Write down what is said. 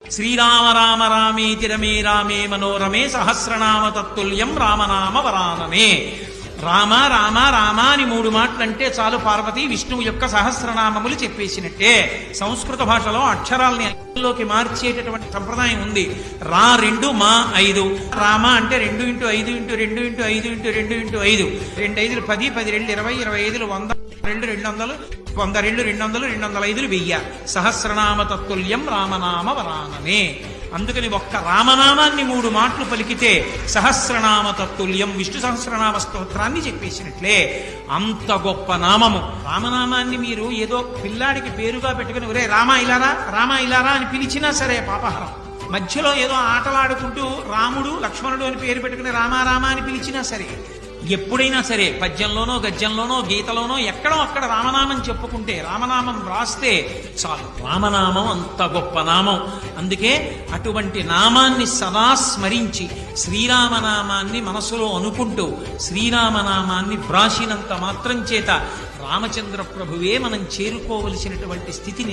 శ్రీరామ రామ రామేతి రమే రామే మనోరమే సహస్రనామ తత్తుల్యం రామనామ వరాననే. రామ రామ రామ అని 3 మాటలంటే చాలు పార్వతి విష్ణువు యొక్క సహస్రనామములు చెప్పేసినట్టే. సంస్కృత భాషలో అక్షరాల్ని లోకి మార్చేటటువంటి సంప్రదాయం ఉంది. రా 2 మా 5. రామ అంటే 2 × 5 × 2 × 5 × 2 × 5. 2 5 10, 10 2 20, 25 100, 2 200, 100 2 200, 205 1000. సహస్రనామ తత్తుల్యం రామనామ వరాననే. అందుకని ఒక్క రామనామాన్ని 3 మాటలు పలికితే సహస్రనామ తత్తుల్యం విష్ణు సహస్రనామ స్తోత్రాన్ని చెప్పేసినట్లే. అంత గొప్ప నామము. రామనామాన్ని మీరు ఏదో పిల్లాడికి పేరుగా పెట్టుకుని ఒరే రామ ఇలారా రామ ఇలారా అని పిలిచినా సరే పాపహరం. మధ్యలో ఏదో ఆటలాడుకుంటూ రాముడు లక్ష్మణుడు అని పేరు పెట్టుకుని రామ రామ అని పిలిచినా సరే, ఎప్పుడైనా సరే పద్యంలోనో గద్యంలోనో గీతలోనో ఎక్కడో అక్కడ రామనామం చెప్పుకుంటే, రామనామం రాస్తే చాలు. రామనామం అంత గొప్ప నామం. అందుకే అటువంటి నామాన్ని సదా స్మరించి శ్రీరామనామాన్ని మనసులో అనుకుంటూ శ్రీరామనామాన్ని వ్రాసినంత మాత్రం చేత రామచంద్ర ప్రభువే మనం చేరుకోవలసినటువంటి స్థితిని